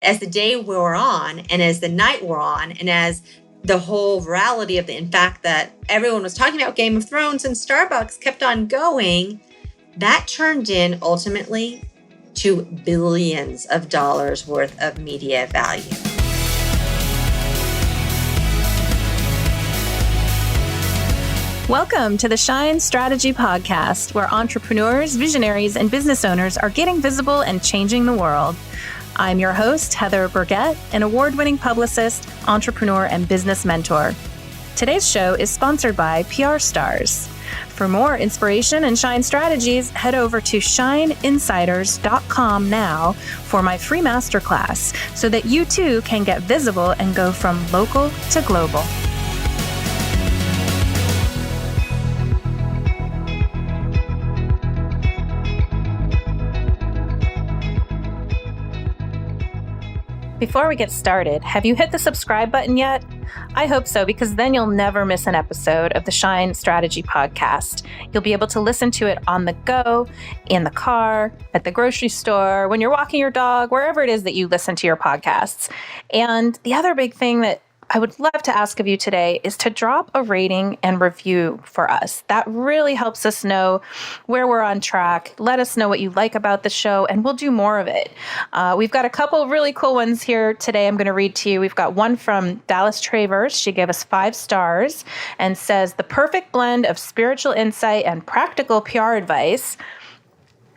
as the day wore on and as the night wore on and as the whole virality of in fact that everyone was talking about Game of Thrones and Starbucks kept on going, that turned in ultimately to billions of dollars worth of media value. Welcome to the Shine Strategy Podcast, where entrepreneurs, visionaries, and business owners are getting visible and changing the world. I'm your host, Heather Burgett, an award-winning publicist, entrepreneur, and business mentor. Today's show is sponsored by PR Stars. For more inspiration and Shine strategies, head over to shineinsiders.com now for my free masterclass so that you too can get visible and go from local to global. Before we get started, have you hit the subscribe button yet? I hope so, because then you'll never miss an episode of the Shine Strategy Podcast. You'll be able to listen to it on the go, in the car, at the grocery store, when you're walking your dog, wherever it is that you listen to your podcasts. And the other big thing that I would love to ask of you today is to drop a rating and review for us. That really helps us know where we're on track. Let us know what you like about the show, and we'll do more of it. We've got a couple of really cool ones here today I'm going to read to you. We've got one from Dallas Travers. She gave us 5 stars and says, "The perfect blend of spiritual insight and practical PR advice.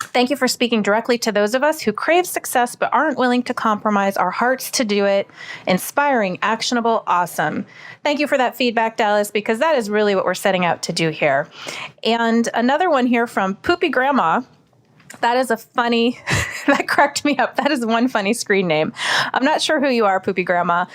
Thank you for speaking directly to those of us who crave success but aren't willing to compromise our hearts to do it. Inspiring, actionable, awesome." Thank you for that feedback, Dallas, because that is really what we're setting out to do here. And another one here from Poopy Grandma. That is a funny, that cracked me up. That is one funny screen name. I'm not sure who you are, Poopy Grandma.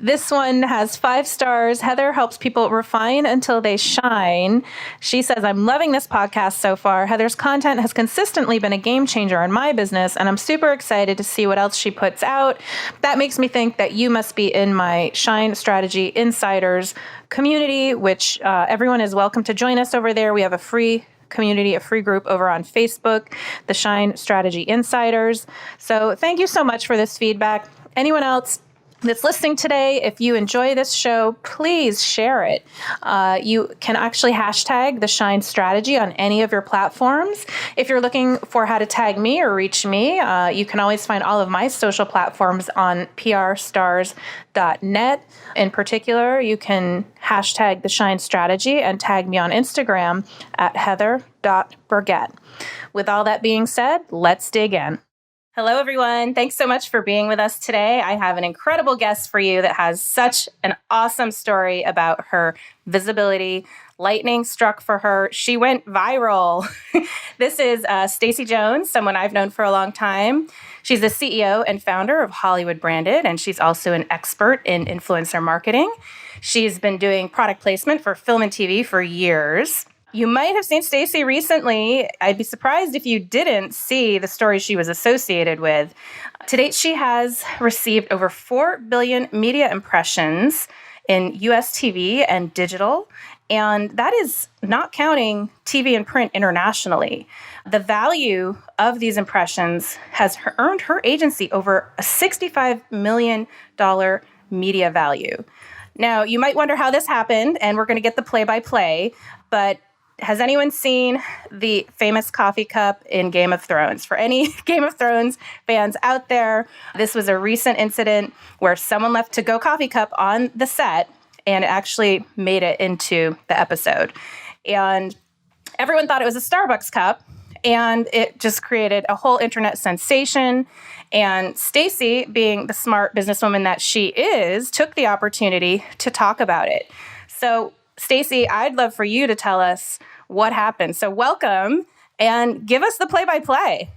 This one has 5 stars. Heather helps people refine until they shine. She says, "I'm loving this podcast so far. Heather's content has consistently been a game changer in my business, and I'm super excited to see what else she puts out. That makes me think that you must be in my Shine Strategy Insiders community," which everyone is welcome to join us over there. We have a free community, a free group over on Facebook, the Shine Strategy Insiders. So thank you so much for this feedback. Anyone else that's listening today, if you enjoy this show, please share it. You can actually hashtag the Shine Strategy on any of your platforms. If you're looking for how to tag me or reach me, you can always find all of my social platforms on prstars.net. In particular, you can hashtag the Shine Strategy and tag me on Instagram at heather.burgett. With all that being said, let's dig in. Hello, everyone. Thanks so much for being with us today. I have an incredible guest for you that has such an awesome story about her visibility. Lightning struck for her. She went viral. This is Stacy Jones, someone I've known for a long time. She's the CEO and founder of Hollywood Branded, and she's also an expert in influencer marketing. She's been doing product placement for film and TV for years. You might have seen Stacy recently. I'd be surprised if you didn't see the stories she was associated with. To date, she has received over 4 billion media impressions in US TV and digital, and that is not counting TV and print internationally. The value of these impressions has earned her agency over a $65 million media value. Now, you might wonder how this happened, and we're going to get the play-by-play, but has anyone seen the famous coffee cup in Game of Thrones? For any Game of Thrones fans out there, this was a recent incident where someone left to-go coffee cup on the set, and it actually made it into the episode. And everyone thought it was a Starbucks cup, and it just created a whole internet sensation. And Stacy, being the smart businesswoman that she is, took the opportunity to talk about it. So, Stacy, I'd love for you to tell us what happened. So welcome, and give us the play-by-play.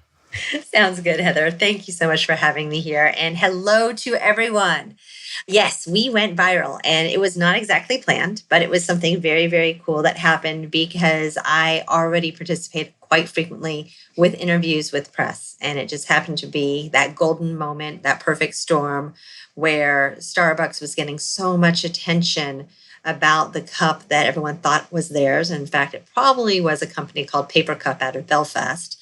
Sounds good, Heather. Thank you so much for having me here. And hello to everyone. Yes, we went viral, and it was not exactly planned, but it was something very, very cool that happened because I already participated quite frequently with interviews with press. And it just happened to be that golden moment, that perfect storm where Starbucks was getting so much attention about the cup that everyone thought was theirs. In fact, it probably was a company called Paper Cup out of Belfast.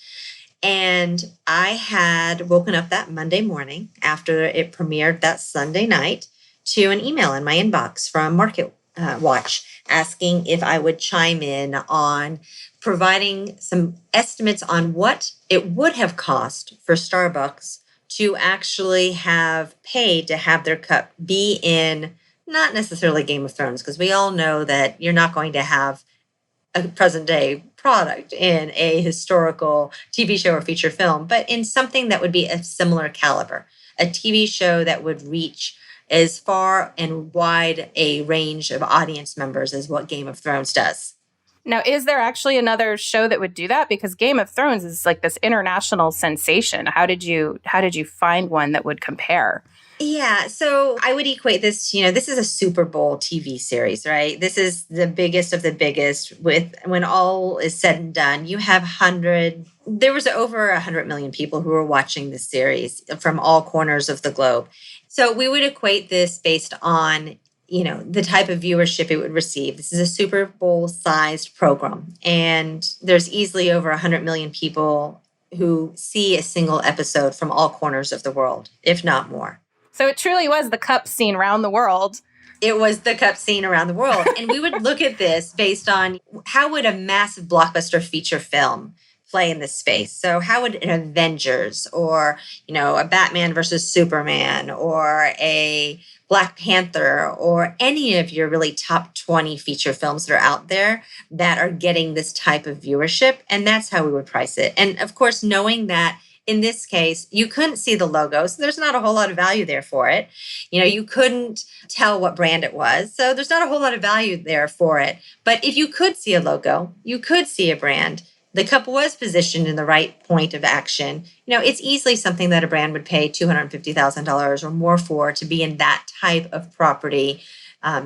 And I had woken up that Monday morning after it premiered that Sunday night to an email in my inbox from Market Watch asking if I would chime in on providing some estimates on what it would have cost for Starbucks to actually have paid to have their cup be in not necessarily Game of Thrones, because we all know that you're not going to have a present day product in a historical TV show or feature film, but in something that would be a similar caliber, a TV show that would reach as far and wide a range of audience members as what Game of Thrones does. Now, is there actually another show that would do that? Because Game of Thrones is like this international sensation. How did you find one that would compare? Yeah, so I would equate this to, this is a Super Bowl TV series, right? This is the biggest of the biggest. With when all is said and done, you have there was over 100 million people who were watching this series from all corners of the globe. So we would equate this based on, the type of viewership it would receive. This is a Super Bowl sized program, and there's easily over 100 million people who see a single episode from all corners of the world, if not more. So it truly was the cup scene around the world. It was the cup scene around the world. And we would look at this based on how would a massive blockbuster feature film play in this space? So how would an Avengers or, a Batman versus Superman or a Black Panther or any of your really top 20 feature films that are out there that are getting this type of viewership? And that's how we would price it. And of course, knowing that in this case, you couldn't see the logo, so there's not a whole lot of value there for it. You couldn't tell what brand it was, so there's not a whole lot of value there for it. But if you could see a logo, you could see a brand, the cup was positioned in the right point of action, it's easily something that a brand would pay $250,000 or more for to be in that type of property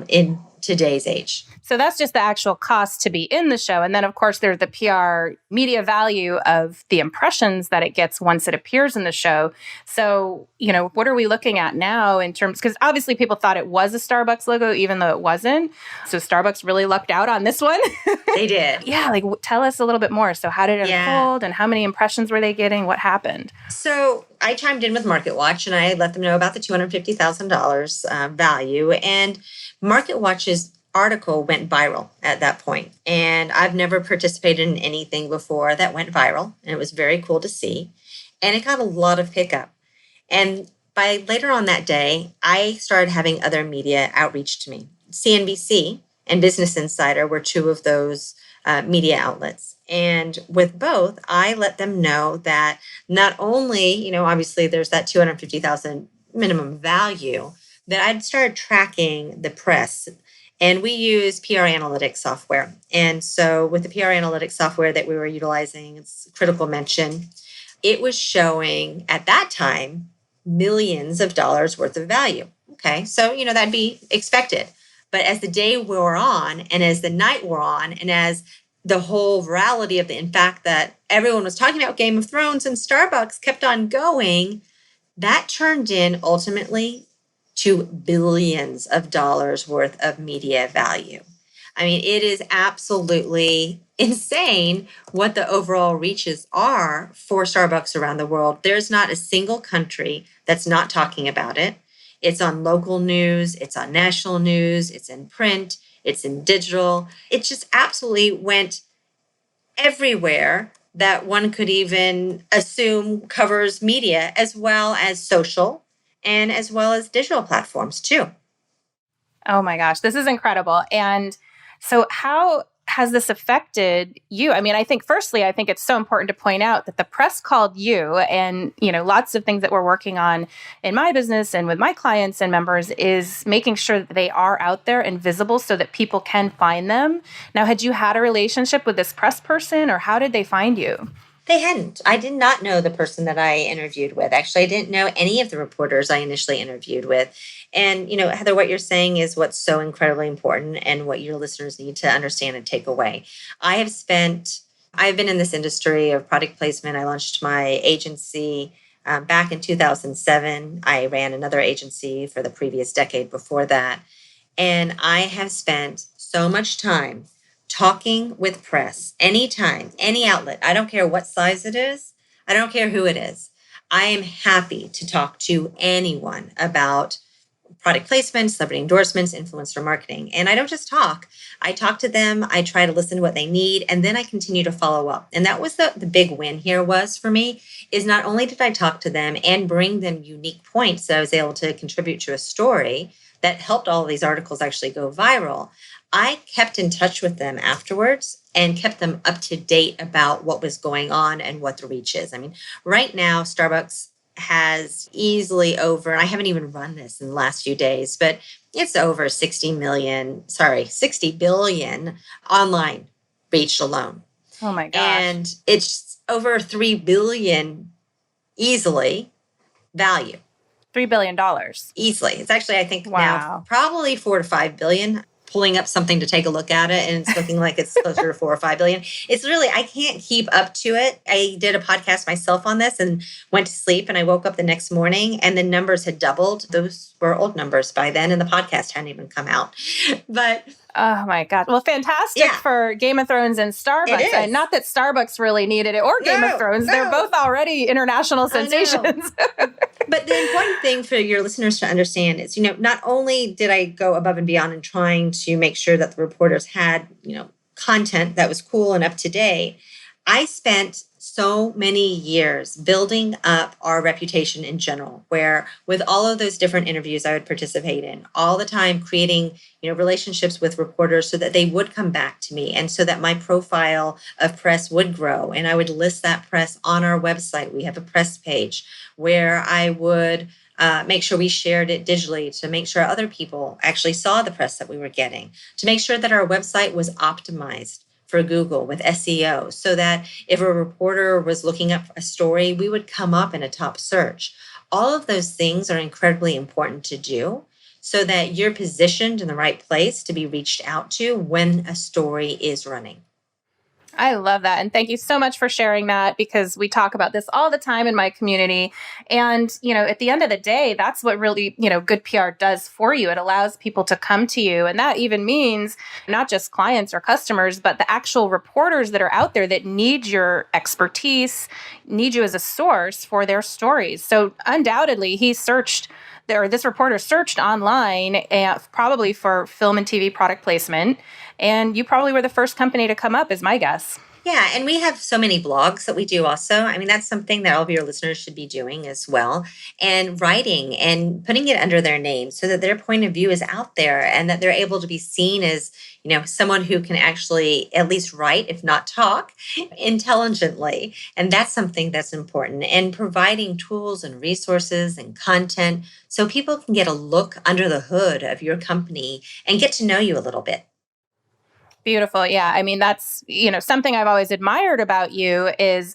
in today's age. So that's just the actual cost to be in the show. And then, of course, there's the PR media value of the impressions that it gets once it appears in the show. So, what are we looking at now in terms, because obviously people thought it was a Starbucks logo, even though it wasn't. So Starbucks really lucked out on this one. They did. Yeah. Tell us a little bit more. So how did it unfold and how many impressions were they getting? What happened? So I chimed in with Market Watch and I let them know about the $250,000 value. And Market Watch's article went viral at that point. And I've never participated in anything before that went viral. And it was very cool to see. And it got a lot of pickup. And by later on that day, I started having other media outreach to me. CNBC and Business Insider were two of those media outlets. And with both, I let them know that not only, obviously there's that 250,000 minimum value, that I'd started tracking the press. And we use PR analytics software. And so with the PR analytics software that we were utilizing, it's Critical Mention, it was showing at that time millions of dollars worth of value. Okay, so, that'd be expected. But as the day wore on and as the night wore on and as the whole virality of in fact that everyone was talking about Game of Thrones and Starbucks kept on going, that turned in ultimately to billions of dollars worth of media value. I mean, it is absolutely insane what the overall reaches are for Starbucks around the world. There's not a single country that's not talking about it. It's on local news, it's on national news, it's in print, it's in digital. It just absolutely went everywhere that one could even assume covers media as well as social and as well as digital platforms too. Oh my gosh, this is incredible. And so how has this affected you? I mean, I think it's so important to point out that the press called you and, lots of things that we're working on in my business and with my clients and members is making sure that they are out there and visible so that people can find them. Now, had you had a relationship with this press person or how did they find you? They hadn't. I did not know the person that I interviewed with. Actually, I didn't know any of the reporters I initially interviewed with. And, Heather, what you're saying is what's so incredibly important and what your listeners need to understand and take away. I've been in this industry of product placement. I launched my agency back in 2007. I ran another agency for the previous decade before that. And I have spent so much time talking with press, anytime, any outlet, I don't care what size it is. I don't care who it is. I am happy to talk to anyone about product placement, celebrity endorsements, influencer marketing. And I don't just talk. I talk to them, I try to listen to what they need, and then I continue to follow up. And that was the big win here was for me, is not only did I talk to them and bring them unique points that I was able to contribute to a story that helped all of these articles actually go viral, I kept in touch with them afterwards and kept them up to date about what was going on and what the reach is. I mean, right now, Starbucks has easily over, I haven't even run this in the last few days, but it's over 60 billion online reached alone. Oh my gosh. And it's over 3 billion easily value. $3 billion. Easily. It's actually, I think Wow. now probably 4 to 5 billion. Pulling up something to take a look at it, and it's looking like it's closer to 4 or 5 billion. It's really, I can't keep up to it. I did a podcast myself on this and went to sleep, and I woke up the next morning and the numbers had doubled. Those were old numbers by then, and the podcast hadn't even come out. But oh my God. Well, fantastic for Game of Thrones and Starbucks. And not that Starbucks really needed it or Game of Thrones. They're both already international sensations. But the important thing for your listeners to understand is, not only did I go above and beyond in trying to make sure that the reporters had, content that was cool and up to date, I spent so many years building up our reputation in general, where with all of those different interviews I would participate in, all the time creating, relationships with reporters so that they would come back to me and so that my profile of press would grow. And I would list that press on our website. We have a press page where I would make sure we shared it digitally to make sure other people actually saw the press that we were getting, to make sure that our website was optimized for Google with SEO so that if a reporter was looking up a story, we would come up in a top search. All of those things are incredibly important to do so that you're positioned in the right place to be reached out to when a story is running. I love that. And thank you so much for sharing that, because we talk about this all the time in my community. And, at the end of the day, that's what really, good PR does for you. It allows people to come to you. And that even means not just clients or customers, but the actual reporters that are out there that need your expertise, need you as a source for their stories. So undoubtedly, this reporter searched online probably for film and TV product placement. And you probably were the first company to come up, is my guess. Yeah, and we have so many blogs that we do also. I mean, that's something that all of your listeners should be doing as well. And writing and putting it under their name so that their point of view is out there and that they're able to be seen as, someone who can actually at least write, if not talk, intelligently. And that's something that's important. And providing tools and resources and content so people can get a look under the hood of your company and get to know you a little bit. Beautiful. Yeah. I mean, that's, something I've always admired about you is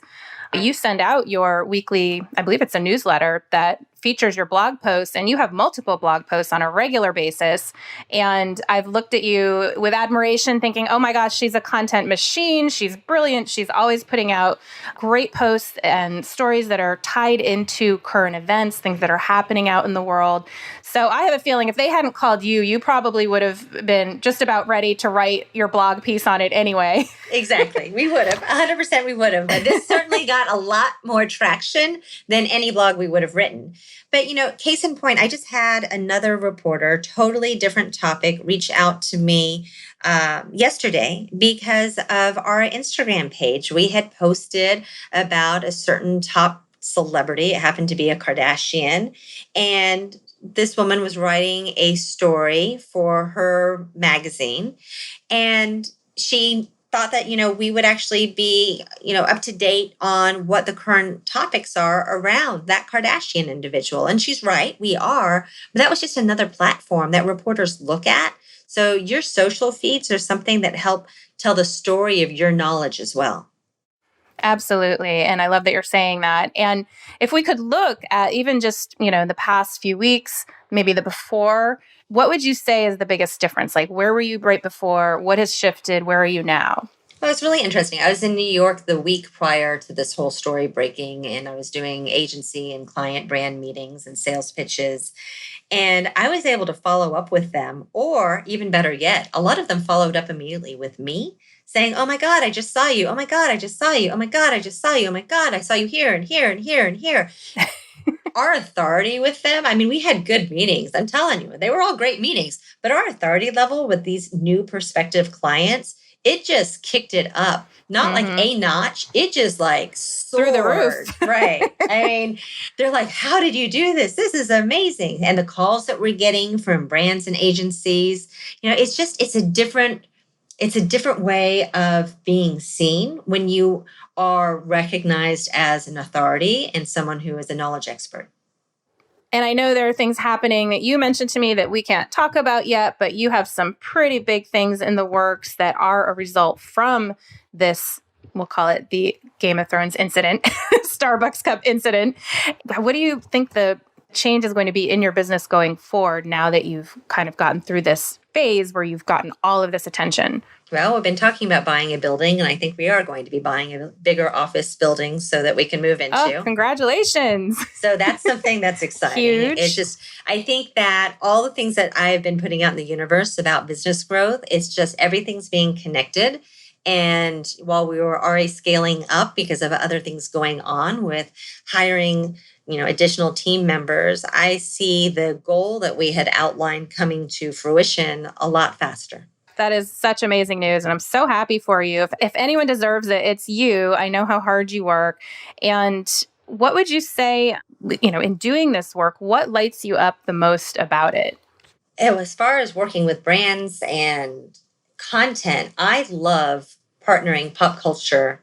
you send out your weekly, I believe it's a newsletter that features your blog posts, and you have multiple blog posts on a regular basis. And I've looked at you with admiration thinking, oh my gosh, she's a content machine. She's brilliant. She's always putting out great posts and stories that are tied into current events, things that are happening out in the world. So I have a feeling if they hadn't called you, you probably would have been just about ready to write your blog piece on it anyway. Exactly. We would have. 100% we would have. But this certainly got a lot more traction than any blog we would have written. But, case in point, I just had another reporter, totally different topic, reach out to me yesterday because of our Instagram page. We had posted about a certain top celebrity. It happened to be a Kardashian. And this woman was writing a story for her magazine. And she thought that, we would actually be, up to date on what the current topics are around that Kardashian individual. And she's right, we are. But that was just another platform that reporters look at. So your social feeds are something that help tell the story of your knowledge as well. Absolutely. And I love that you're saying that. And if we could look at even just, the past few weeks, maybe the before, what would you say is the biggest difference? Like, where were you right before? What has shifted? Where are you now? Well, it's really interesting. I was in New York the week prior to this whole story breaking, and I was doing agency and client brand meetings and sales pitches. And I was able to follow up with them, or even better yet, a lot of them followed up immediately with me saying, "Oh my God, I just saw you. Oh my God, I just saw you. Oh my God, I just saw you. Oh my God, I saw you here and here and here and here." Our authority with them, I mean, we had good meetings. I'm telling you, they were all great meetings, but our authority level with these new prospective clients, it just kicked it up. Not like Mm-hmm. a notch, it just like Through the roof. soared. Right. I mean, they're like, "How did you do this? This is amazing." And the calls that we're getting from brands and agencies, it's just, it's a different way of being seen when you are recognized as an authority and someone who is a knowledge expert. And I know there are things happening that you mentioned to me that we can't talk about yet, but you have some pretty big things in the works that are a result from this, we'll call it the Game of Thrones incident, Starbucks cup incident. What do you think the change is going to be in your business going forward now that you've kind of gotten through this phase where you've gotten all of this attention? Well, we've been talking about buying a building, and I think we are going to be buying a bigger office building so that we can move Oh, into. congratulations. So that's something that's exciting. It's Huge. just, I think that all the things that I've been putting out in the universe about business growth, it's just everything's being connected. And while we were already scaling up because of other things going on with hiring, additional team members, I see the goal that we had outlined coming to fruition a lot faster. That is such amazing news. And I'm so happy for you. If anyone deserves it, it's you. I know how hard you work. And what would you say, in doing this work, what lights you up the most about it? As far as working with brands and content, I love partnering pop culture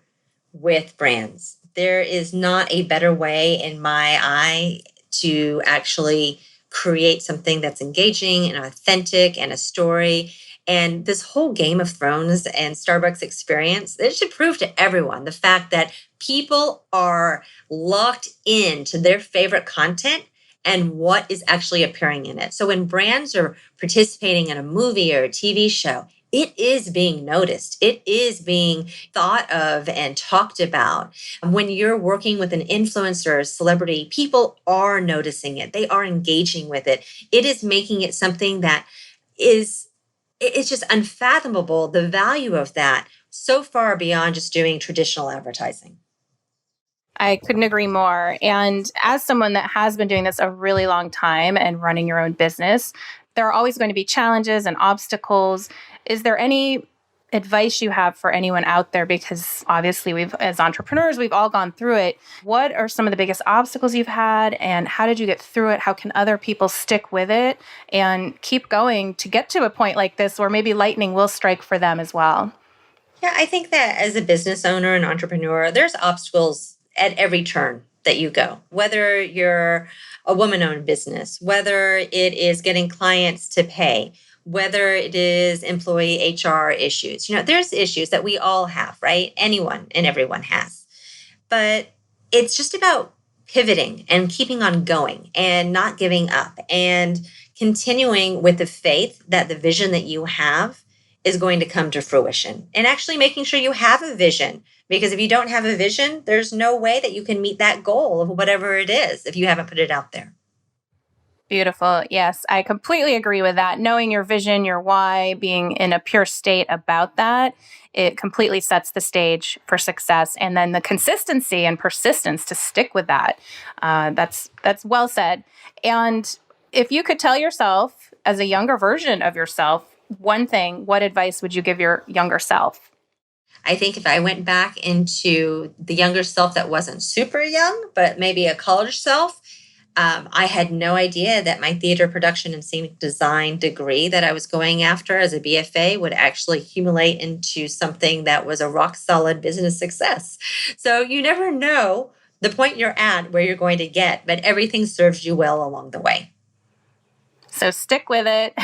with brands. There is not a better way in my eye to actually create something that's engaging and authentic and a story. And this whole Game of Thrones and Starbucks experience, it should prove to everyone the fact that people are locked into their favorite content and what is actually appearing in it. So when brands are participating in a movie or a TV show, it is being noticed. It is being thought of and talked about. When you're working with an influencer or celebrity, people are noticing it. They are engaging with it. It is making it something that it's just unfathomable, the value of that, so far beyond just doing traditional advertising. I couldn't agree more. And as someone that has been doing this a really long time and running your own business, there are always going to be challenges and obstacles. Is there any advice you have for anyone out there? Because obviously as entrepreneurs, we've all gone through it. What are some of the biggest obstacles you've had and how did you get through it? How can other people stick with it and keep going to get to a point like this where maybe lightning will strike for them as well? Yeah, I think that as a business owner and entrepreneur, there's obstacles at every turn that you go, whether you're a woman-owned business, whether it is getting clients to pay, whether it is employee HR issues. There's issues that we all have, right? Anyone and everyone has. But it's just about pivoting and keeping on going and not giving up and continuing with the faith that the vision that you have is going to come to fruition and actually making sure you have a vision. Because if you don't have a vision, there's no way that you can meet that goal of whatever it is if you haven't put it out there. Beautiful. Yes, I completely agree with that. Knowing your vision, your why, being in a pure state about that, it completely sets the stage for success. And then the consistency and persistence to stick with that. That's well said. And if you could tell yourself as a younger version of yourself one thing, what advice would you give your younger self? I think if I went back into the younger self that wasn't super young, but maybe a college self, I had no idea that my theater production and scenic design degree that I was going after as a BFA would actually accumulate into something that was a rock solid business success. So you never know the point you're at, where you're going to get, but everything serves you well along the way. So stick with it.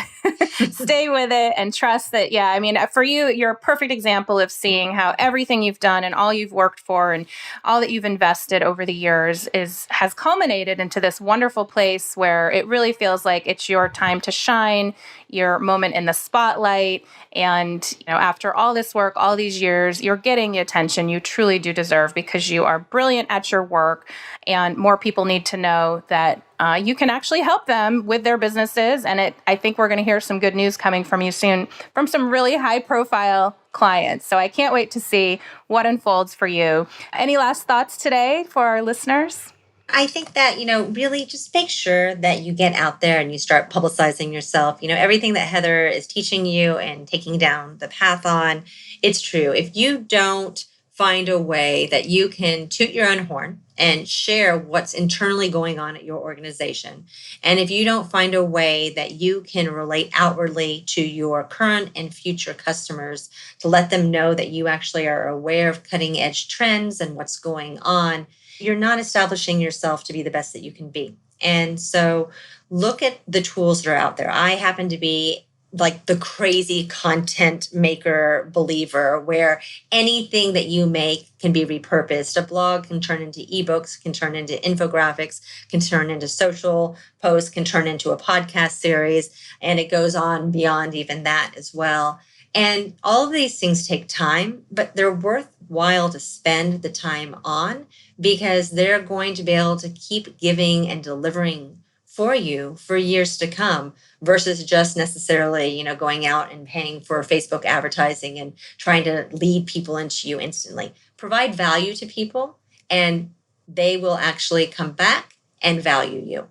stay with it and trust that, yeah, I mean, for you, you're a perfect example of seeing how everything you've done and all you've worked for and all that you've invested over the years has culminated into this wonderful place where it really feels like it's your time to shine, your moment in the spotlight. And, after all this work, all these years, you're getting the attention you truly do deserve because you are brilliant at your work. And more people need to know that you can actually help them with their businesses. And I think we're going to hear some good news coming from you soon from some really high profile clients. So I can't wait to see what unfolds for you. Any last thoughts today for our listeners? I think that, really just make sure that you get out there and you start publicizing yourself. Everything that Heather is teaching you and taking down the path on, it's true. If you don't find a way that you can toot your own horn and share what's internally going on at your organization, and if you don't find a way that you can relate outwardly to your current and future customers to let them know that you actually are aware of cutting edge trends and what's going on, you're not establishing yourself to be the best that you can be. And so look at the tools that are out there. I happen to be like the crazy content maker believer where anything that you make can be repurposed. A blog can turn into ebooks, can turn into infographics, can turn into social posts, can turn into a podcast series, and it goes on beyond even that as well. And all of these things take time, but they're worthwhile to spend the time on because they're going to be able to keep giving and delivering for you for years to come versus just necessarily, going out and paying for Facebook advertising and trying to lead people into you instantly. Provide value to people and they will actually come back and value you.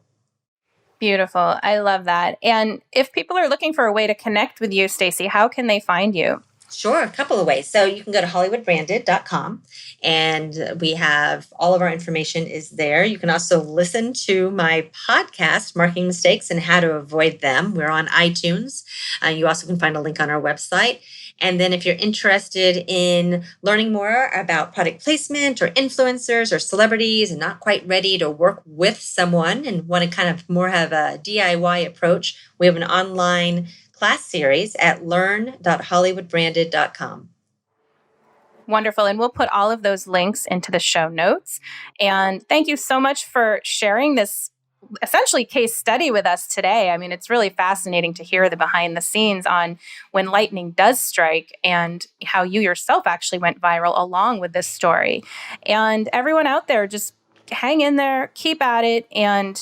Beautiful. I love that. And if people are looking for a way to connect with you, Stacy, how can they find you? Sure, a couple of ways. So you can go to hollywoodbranded.com and we have all of our information is there. You can also listen to my podcast, Marking Mistakes and How to Avoid Them. We're on iTunes. You also can find a link on our website. And then if you're interested in learning more about product placement or influencers or celebrities and not quite ready to work with someone and want to kind of more have a DIY approach, we have an online class series at learn.hollywoodbranded.com. Wonderful. And we'll put all of those links into the show notes. And thank you so much for sharing this essentially case study with us today. I mean, it's really fascinating to hear the behind the scenes on when lightning does strike and how you yourself actually went viral along with this story. And everyone out there, just hang in there, keep at it. And,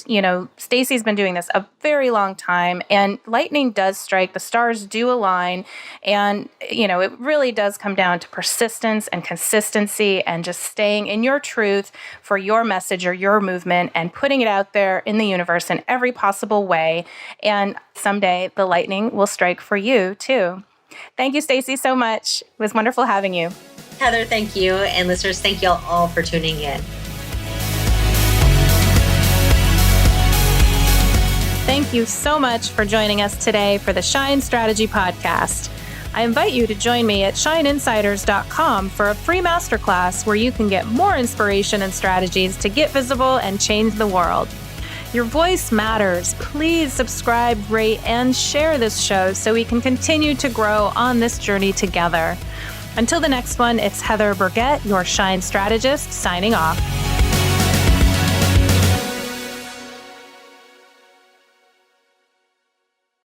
Stacy's been doing this a very long time and lightning does strike, the stars do align. And, it really does come down to persistence and consistency and just staying in your truth for your message or your movement and putting it out there in the universe in every possible way. And someday the lightning will strike for you too. Thank you, Stacy, so much. It was wonderful having you. Heather, thank you. And listeners, thank you all for tuning in. Thank you so much for joining us today for the Shine Strategy Podcast. I invite you to join me at shineinsiders.com for a free masterclass where you can get more inspiration and strategies to get visible and change the world. Your voice matters. Please subscribe, rate, and share this show so we can continue to grow on this journey together. Until the next one, it's Heather Burgett, your Shine Strategist, signing off.